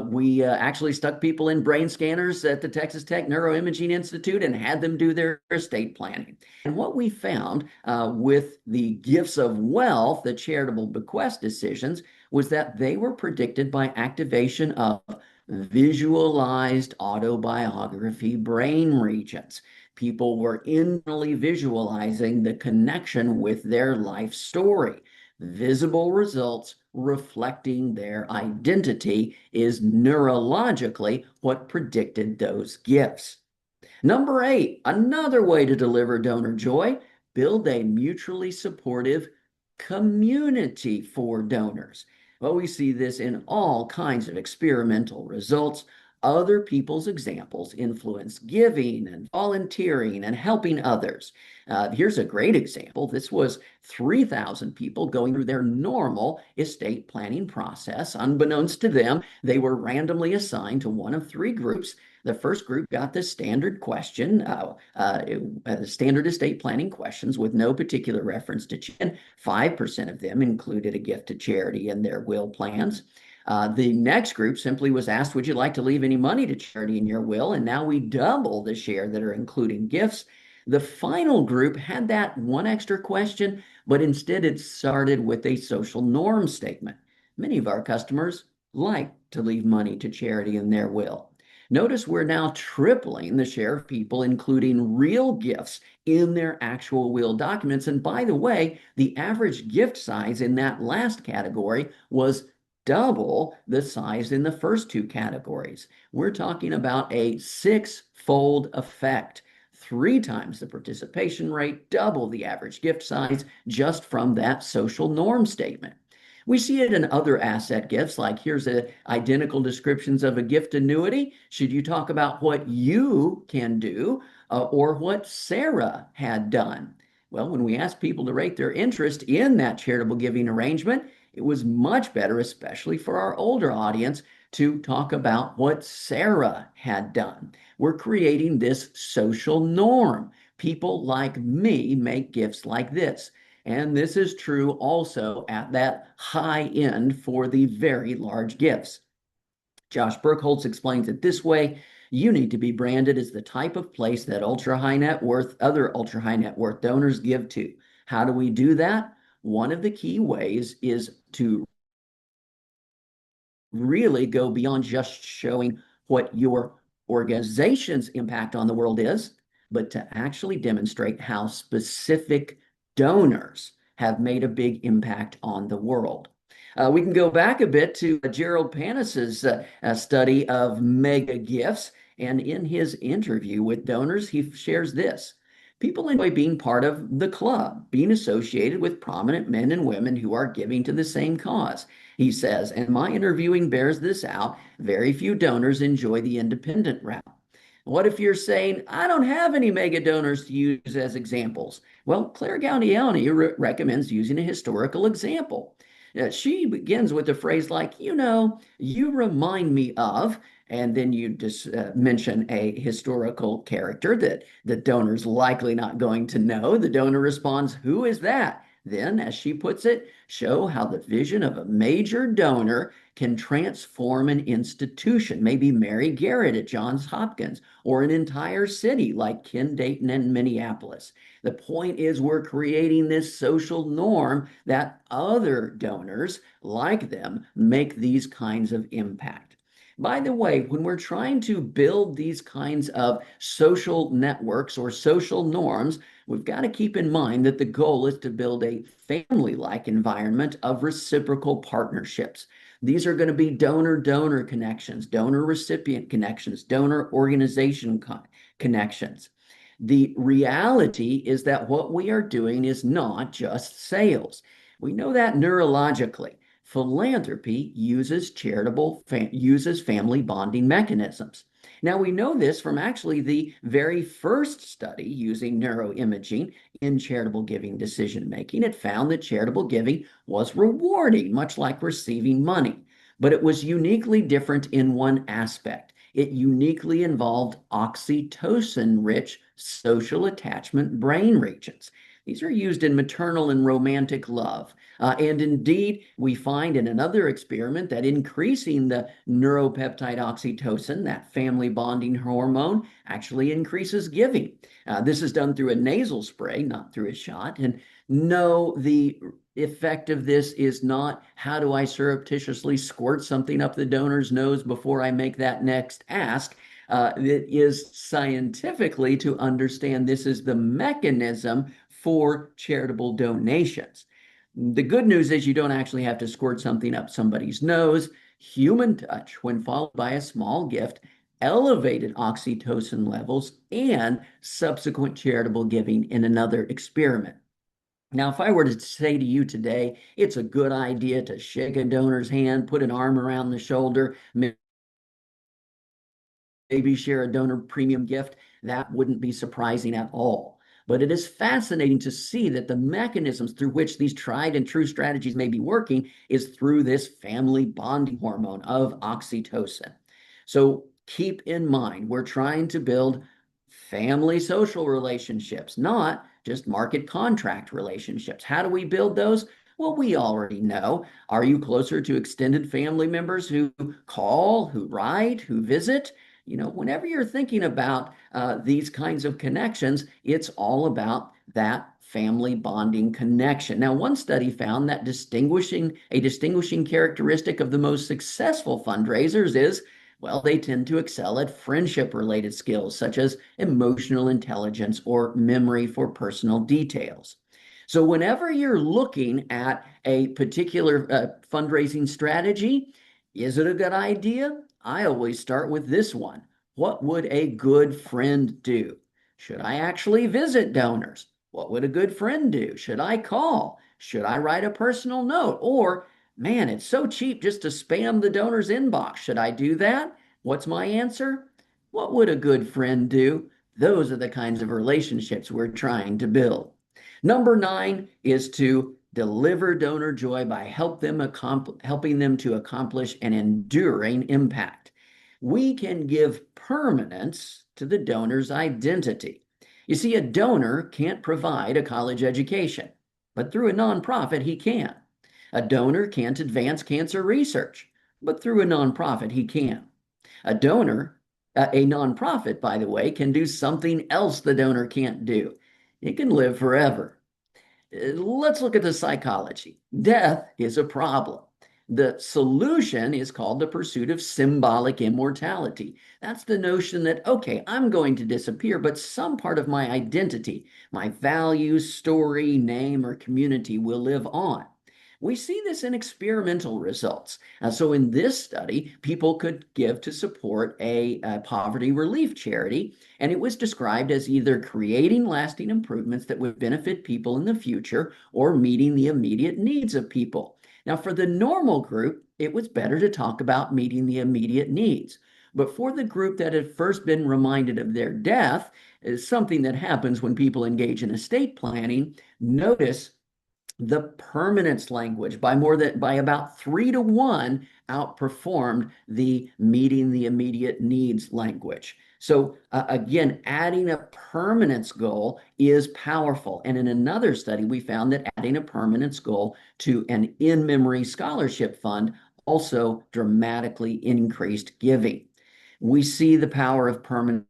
We actually stuck people in brain scanners at the Texas Tech Neuroimaging Institute and had them do their estate planning. And what we found with the gifts of wealth, the charitable bequest decisions, was that they were predicted by activation of visualized autobiography brain regions. People were internally visualizing the connection with their life story. Visible results reflecting their identity is neurologically what predicted those gifts. Number 8, another way to deliver donor joy, build a mutually supportive community for donors. Well, we see this in all kinds of experimental results. Other people's examples influence giving and volunteering and helping others. Here's a great example. This was 3,000 people going through their normal estate planning process. Unbeknownst to them, they were randomly assigned to one of 3 groups. The first group got the standard question, the standard estate planning questions with no particular reference to charity. 5% of them included a gift to charity in their will plans. The next group simply was asked, would you like to leave any money to charity in your will? And now we double the share that are including gifts. The final group had that one extra question, but instead it started with a social norm statement. Many of our customers like to leave money to charity in their will. Notice we're now tripling the share of people including real gifts in their actual will documents. And by the way, the average gift size in that last category was double the size in the first 2 categories. We're talking about a 6-fold effect. 3 times the participation rate, double the average gift size just from that social norm statement. We see it in other asset gifts, like here's identical descriptions of a gift annuity. Should you talk about what you can do or what Sarah had done? Well, when we asked people to rate their interest in that charitable giving arrangement, it was much better, especially for our older audience, to talk about what Sarah had done. We're creating this social norm. People like me make gifts like this. And this is true also at that high end for the very large gifts. Josh Burkholz explains it this way. You need to be branded as the type of place that other ultra high net worth donors give to. How do we do that? One of the key ways is to really go beyond just showing what your organization's impact on the world is, but to actually demonstrate how specific donors have made a big impact on the world. We can go back a bit to Gerald Panis's study of mega gifts. And in his interview with donors, he shares this. People enjoy being part of the club, being associated with prominent men and women who are giving to the same cause. He says, and my interviewing bears this out, very few donors enjoy the independent route. What if you're saying, I don't have any mega donors to use as examples? Well, Claire Gaudiani recommends using a historical example. She begins with a phrase like, you remind me of, and then you just mention a historical character that the donor's likely not going to know. The donor responds, who is that? Then, as she puts it, show how the vision of a major donor can transform an institution, maybe Mary Garrett at Johns Hopkins, or an entire city like Ken Dayton and Minneapolis. The point is we're creating this social norm that other donors like them make these kinds of impact. By the way, when we're trying to build these kinds of social networks or social norms, we've got to keep in mind that the goal is to build a family-like environment of reciprocal partnerships. These are going to be donor-donor connections, donor-recipient connections, donor organization connections. The reality is that what we are doing is not just sales. We know that neurologically. Philanthropy uses uses family bonding mechanisms. Now, we know this from actually the very first study using neuroimaging in charitable giving decision making. It found that charitable giving was rewarding, much like receiving money, but it was uniquely different in one aspect. It uniquely involved oxytocin-rich social attachment brain regions. These are used in maternal and romantic love. And indeed, we find in another experiment that increasing the neuropeptide oxytocin, that family bonding hormone, actually increases giving. This is done through a nasal spray, not through a shot. And no, the effect of this is not how do I surreptitiously squirt something up the donor's nose before I make that next ask. It is scientifically to understand this is the mechanism for charitable donations. The good news is you don't actually have to squirt something up somebody's nose. Human touch, when followed by a small gift, elevated oxytocin levels and subsequent charitable giving in another experiment. Now, if I were to say to you today, it's a good idea to shake a donor's hand, put an arm around the shoulder, maybe share a donor premium gift, that wouldn't be surprising at all. But it is fascinating to see that the mechanisms through which these tried and true strategies may be working is through this family bonding hormone of oxytocin. So keep in mind, we're trying to build family social relationships, not just market contract relationships. How do we build those? Well, we already know. Are you closer to extended family members who call, who write, who visit? Whenever you're thinking about these kinds of connections, it's all about that family bonding connection. Now, one study found that a distinguishing characteristic of the most successful fundraisers is, well, they tend to excel at friendship-related skills such as emotional intelligence or memory for personal details. So whenever you're looking at a particular fundraising strategy, is it a good idea? I always start with this one. What would a good friend do? Should I actually visit donors? What would a good friend do? Should I call? Should I write a personal note? Or, man, it's so cheap just to spam the donor's inbox. Should I do that? What's my answer? What would a good friend do? Those are the kinds of relationships we're trying to build. Number 9 is to deliver donor joy by helping them to accomplish an enduring impact. We can give permanence to the donor's identity. You see, a donor can't provide a college education, but through a nonprofit, he can. A donor can't advance cancer research, but through a nonprofit, he can. A nonprofit, by the way, can do something else the donor can't do. It can live forever. Let's look at the psychology. Death is a problem. The solution is called the pursuit of symbolic immortality. That's the notion that, okay, I'm going to disappear, but some part of my identity, my values, story, name, or community will live on. We see this in experimental results. So in this study, people could give to support a poverty relief charity, and it was described as either creating lasting improvements that would benefit people in the future or meeting the immediate needs of people. Now, for the normal group, it was better to talk about meeting the immediate needs. But for the group that had first been reminded of their death, is something that happens when people engage in estate planning, notice the permanence language by about 3 to 1 outperformed the meeting the immediate needs language. So again, adding a permanence goal is powerful. And in another study, we found that adding a permanence goal to an in-memory scholarship fund also dramatically increased giving. We see the power of permanence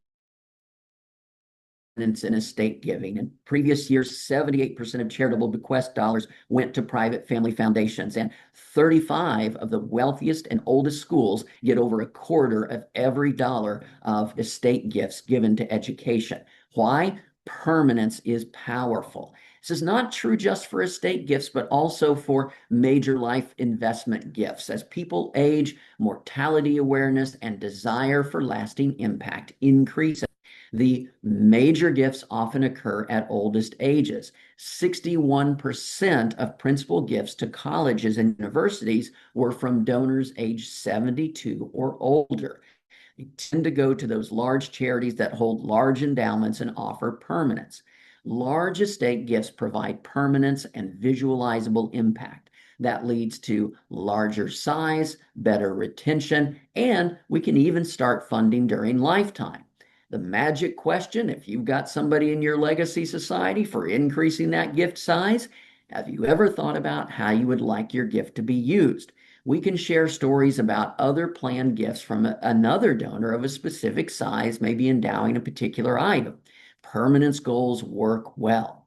in estate giving. In previous years, 78% of charitable bequest dollars went to private family foundations, and 35 of the wealthiest and oldest schools get over a quarter of every dollar of estate gifts given to education. Why? Permanence is powerful. This is not true just for estate gifts, but also for major life investment gifts. As people age, mortality awareness and desire for lasting impact increase. The major gifts often occur at oldest ages. 61% of principal gifts to colleges and universities were from donors aged 72 or older. They tend to go to those large charities that hold large endowments and offer permanence. Large estate gifts provide permanence and visualizable impact. That leads to larger size, better retention, and we can even start funding during lifetime. The magic question, if you've got somebody in your legacy society for increasing that gift size, have you ever thought about how you would like your gift to be used? We can share stories about other planned gifts from another donor of a specific size, maybe endowing a particular item. Permanence goals work well.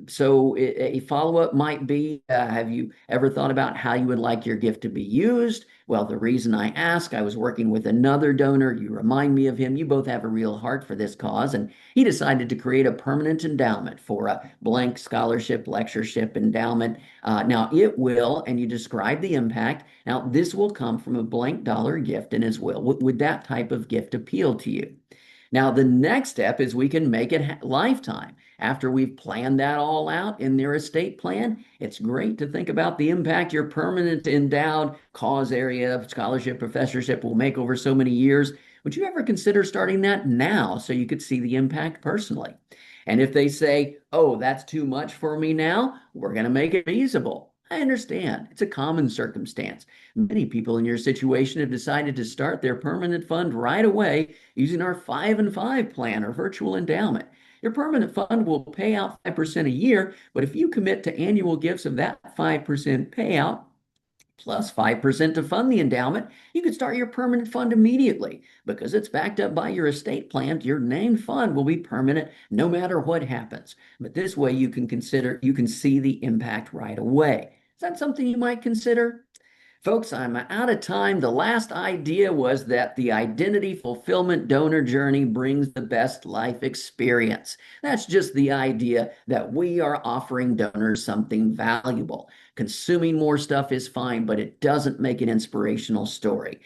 So a follow-up might be, have you ever thought about how you would like your gift to be used? Well, the reason I ask, I was working with another donor. You remind me of him. You both have a real heart for this cause. And he decided to create a permanent endowment for a blank scholarship, lectureship endowment. Now, it will, and you describe the impact. Now, this will come from a blank dollar gift in his will. Would that type of gift appeal to you? Now, the next step is we can make it lifetime. After we've planned that all out in their estate plan, it's great to think about the impact your permanent endowed cause area of scholarship, professorship will make over so many years. Would you ever consider starting that now so you could see the impact personally? And if they say, oh, that's too much for me now, we're going to make it feasible. I understand. It's a common circumstance. Many people in your situation have decided to start their permanent fund right away using our 5 and 5 plan or virtual endowment. Your permanent fund will pay out 5% a year, but if you commit to annual gifts of that 5% payout, plus 5% to fund the endowment, you can start your permanent fund immediately. Because it's backed up by your estate plan, your named fund will be permanent no matter what happens. But this way you can see the impact right away. Is that something you might consider? Folks, I'm out of time. The last idea was that the identity fulfillment donor journey brings the best life experience. That's just the idea that we are offering donors something valuable. Consuming more stuff is fine, but it doesn't make an inspirational story.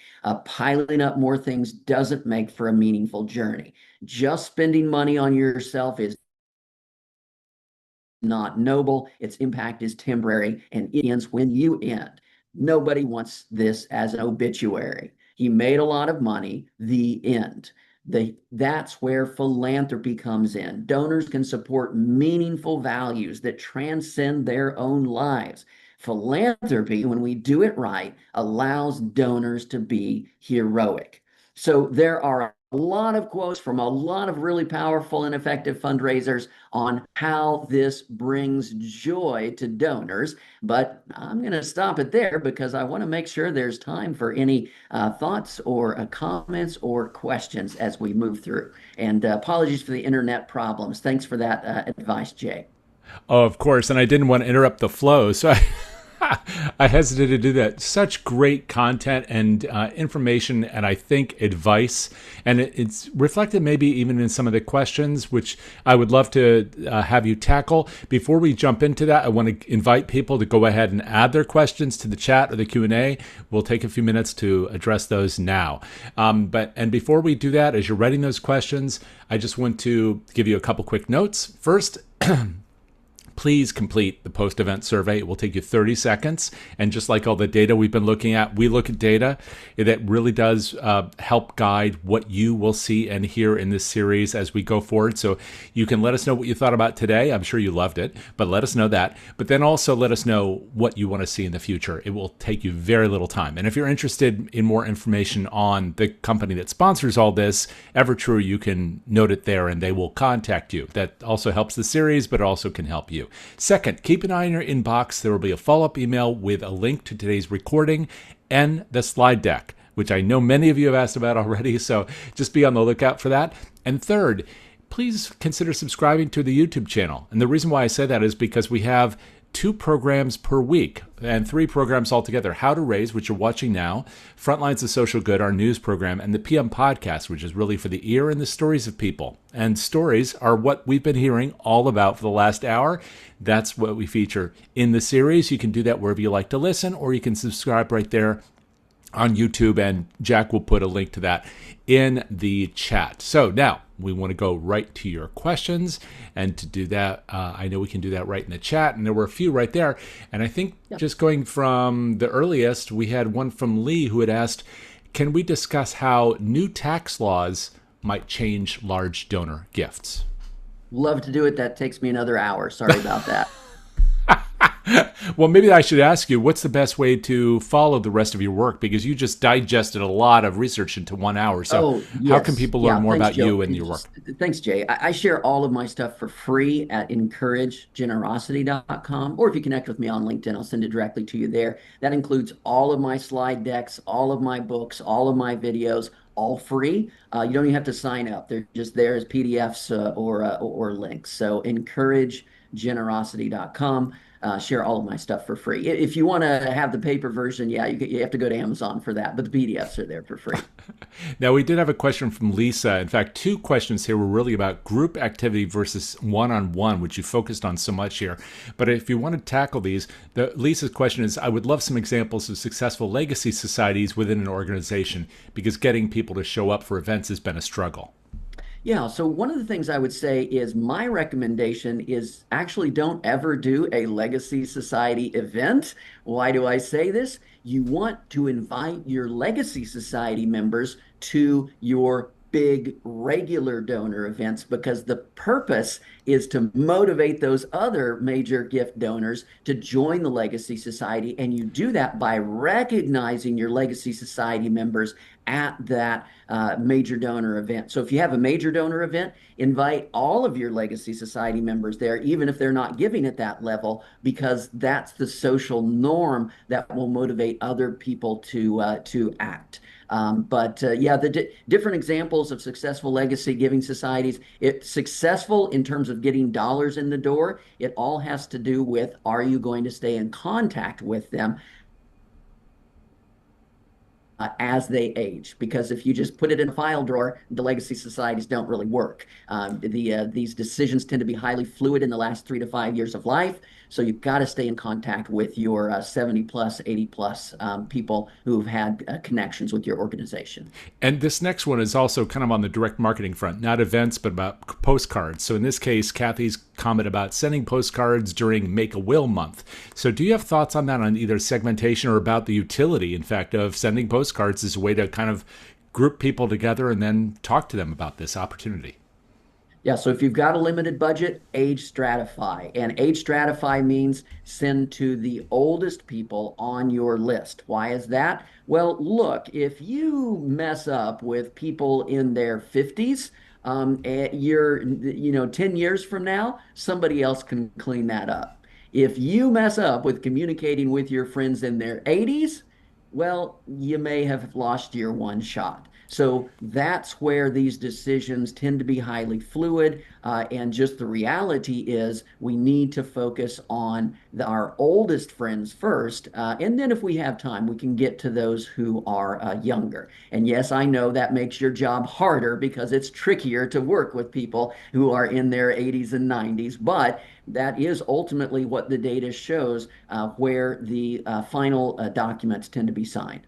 Piling up more things doesn't make for a meaningful journey. Just spending money on yourself is not noble. Its impact is temporary and it ends when you end. Nobody wants this as an obituary. He made a lot of money, the end. That's where philanthropy comes in. Donors can support meaningful values that transcend their own lives. Philanthropy, when we do it right, allows donors to be heroic. So there are a lot of quotes from a lot of really powerful and effective fundraisers on how this brings joy to donors. But I'm going to stop it there because I want to make sure there's time for any thoughts or comments or questions as we move through. And apologies for the internet problems. Thanks for that advice, Jay. Oh, of course. And I didn't want to interrupt the flow. So I hesitated to do that. Such great content and information, and I think advice. And it's reflected maybe even in some of the questions, which I would love to have you tackle. Before we jump into that, I want to invite people to go ahead and add their questions to the chat or the Q&A. We'll take a few minutes to address those now. But before we do that, as you're writing those questions, I just want to give you a couple quick notes. First, please complete the post-event survey. It will take you 30 seconds. And just like all the data we've been looking at, we look at data that really does help guide what you will see and hear in this series as we go forward. So you can let us know what you thought about today. I'm sure you loved it, but let us know that. But then also let us know what you want to see in the future. It will take you very little time. And if you're interested in more information on the company that sponsors all this, EverTrue, you can note it there and they will contact you. That also helps the series, but also can help you. Second, keep an eye on your inbox. There will be a follow-up email with a link to today's recording and the slide deck, which I know many of you have asked about already, so just be on the lookout for that. And third, please consider subscribing to the YouTube channel. And the reason why I say that is because we have 2 programs per week and 3 programs altogether. How to Raise, which you're watching now, Frontlines of Social Good, our news program, and the PM podcast, which is really for the ear and the stories of people. And stories are what we've been hearing all about for the last hour. That's what we feature in the series. You can do that wherever you like to listen, or you can subscribe right there on YouTube, and Jack will put a link to that in the chat. So now we want to go right to your questions, and to do that, I know we can do that right in the chat, and there were a few right there. And I think just going from the earliest, we had one from Lee who had asked, can we discuss how new tax laws might change large donor gifts? Love to do it. That takes me another hour. Sorry about that. Well, maybe I should ask you, what's the best way to follow the rest of your work? Because you just digested a lot of research into 1 hour. So how can people learn more about you and your work? Thanks, Jay. I share all of my stuff for free at encouragegenerosity.com. Or if you connect with me on LinkedIn, I'll send it directly to you there. That includes all of my slide decks, all of my books, all of my videos, all free. You don't even have to sign up. They're just there as PDFs or links. So encouragegenerosity.com. Share all of my stuff for free. If you want to have the paper version, you have to go to Amazon for that, but the PDFs are there for free. Now, we did have a question from Lisa. In fact, 2 questions here were really about group activity versus one-on-one, which you focused on so much here. But if you want to tackle these, Lisa's question is, I would love some examples of successful legacy societies within an organization, because getting people to show up for events has been a struggle. Yeah, so one of the things I would say is my recommendation is actually don't ever do a Legacy Society event. Why do I say this? You want to invite your Legacy Society members to your big regular donor events, because the purpose is to motivate those other major gift donors to join the Legacy Society. And you do that by recognizing your Legacy Society members at that major donor event. So if you have a major donor event, invite all of your Legacy Society members there, even if they're not giving at that level, because that's the social norm that will motivate other people to act. The different examples of successful legacy giving societies, it's successful in terms of getting dollars in the door. It all has to do with, are you going to stay in contact with them? as they age. Because if you just put it in a file drawer, the legacy societies don't really work. These decisions tend to be highly fluid in the last 3 to 5 years of life. So you've got to stay in contact with your 70 plus, 80 plus people who've had connections with your organization. And this next one is also kind of on the direct marketing front, not events, but about postcards. So in this case, Kathy's comment about sending postcards during Make a Will Month. So do you have thoughts on that, on either segmentation or about the utility, in fact, of sending postcards as a way to kind of group people together and then talk to them about this opportunity? Yeah, so if you've got a limited budget, age stratify. And age stratify means send to the oldest people on your list. Why is that? Well, look, if you mess up with people in their 50s, you're, 10 years from now, somebody else can clean that up. If you mess up with communicating with your friends in their 80s, well, you may have lost your one shot. So that's where these decisions tend to be highly fluid. And just the reality is we need to focus on our oldest friends first. And then if we have time, we can get to those who are younger. And yes, I know that makes your job harder because it's trickier to work with people who are in their 80s and 90s. But that is ultimately what the data shows, where the final documents tend to be signed.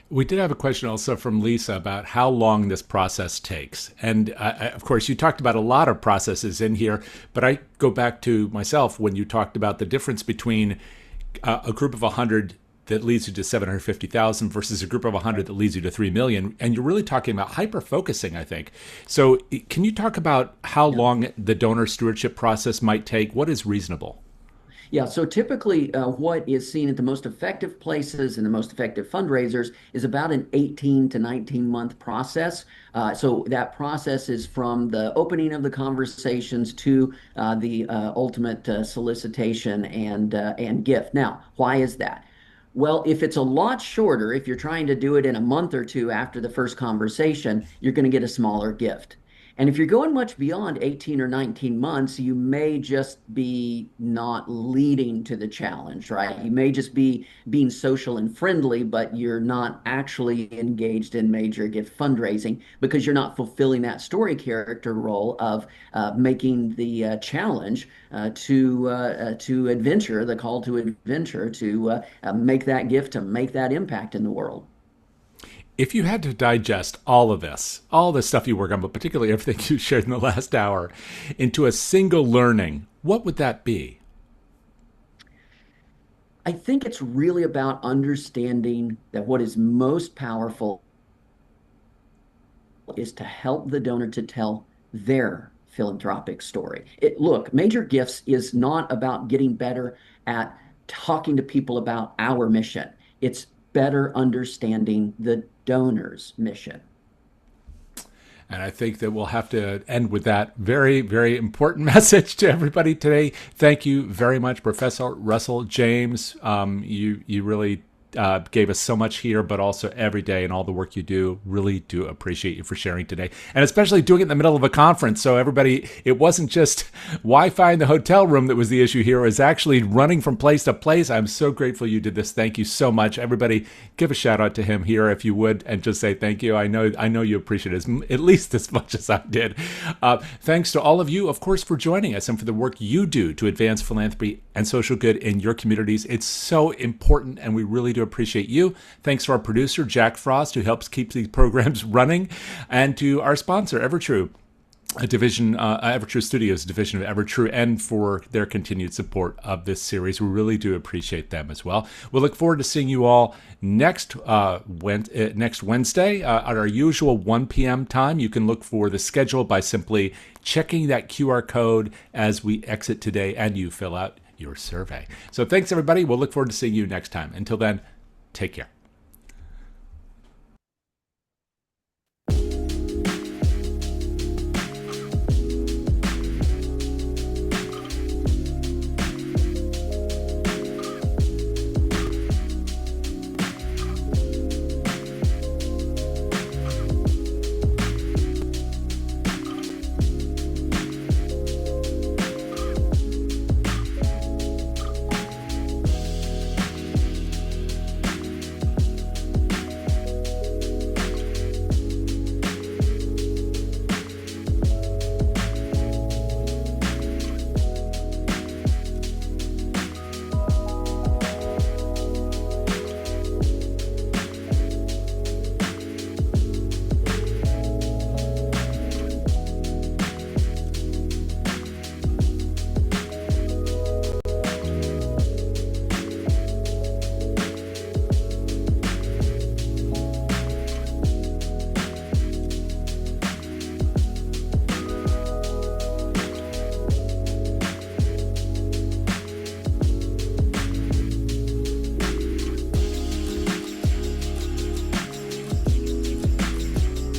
We did have a question also from Lisa about how long this process takes. And of course, you talked about a lot of processes in here, but I go back to myself when you talked about the difference between a group of 100 that leads you to 750,000 versus a group of 100 that leads you to 3 million. And you're really talking about hyper-focusing, I think. So can you talk about how long the donor stewardship process might take? What is reasonable? Yeah, so typically what is seen at the most effective places and the most effective fundraisers is about an 18 to 19 month process. So that process is from the opening of the conversations to the ultimate solicitation and gift. Now, why is that? Well, if it's a lot shorter, if you're trying to do it in a month or two after the first conversation, you're going to get a smaller gift. And if you're going much beyond 18 or 19 months, you may just be not leading to the challenge, right? You may just be being social and friendly, but you're not actually engaged in major gift fundraising because you're not fulfilling that story character role of making the challenge to adventure, the call to adventure, to make that gift, to make that impact in the world. If you had to digest all the stuff you work on, but particularly everything you shared in the last hour, into a single learning, what would that be? I think it's really about understanding that what is most powerful is to help the donor to tell their philanthropic story. Look, major gifts is not about getting better at talking to people about our mission. It's better understanding the donor's mission. And I think that we'll have to end with that very, very important message to everybody today. Thank you very much, Professor Russell James. You really gave us so much here, but also every day and all the work you do. Really do appreciate you for sharing today, and especially doing it in the middle of a conference. So everybody, it wasn't just Wi-Fi in the hotel room that was the issue here. It was actually running from place to place. I'm so grateful you did this. Thank you so much. Everybody, give a shout out to him here if you would, and just say thank you. I know you appreciate it at least as much as I did. Thanks to all of you, of course, for joining us and for the work you do to advance philanthropy and social good in your communities. It's so important, and we really do appreciate you. Thanks to our producer, Jack Frost, who helps keep these programs running, and to our sponsor, Evertrue, a division, Evertrue Studios, a division of Evertrue, and for their continued support of this series. We really do appreciate them as well. We'll look forward to seeing you all next Wednesday at our usual 1 p.m. time. You can look for the schedule by simply checking that QR code as we exit today and you fill out your survey. So thanks, everybody. We'll look forward to seeing you next time. Until then, take care.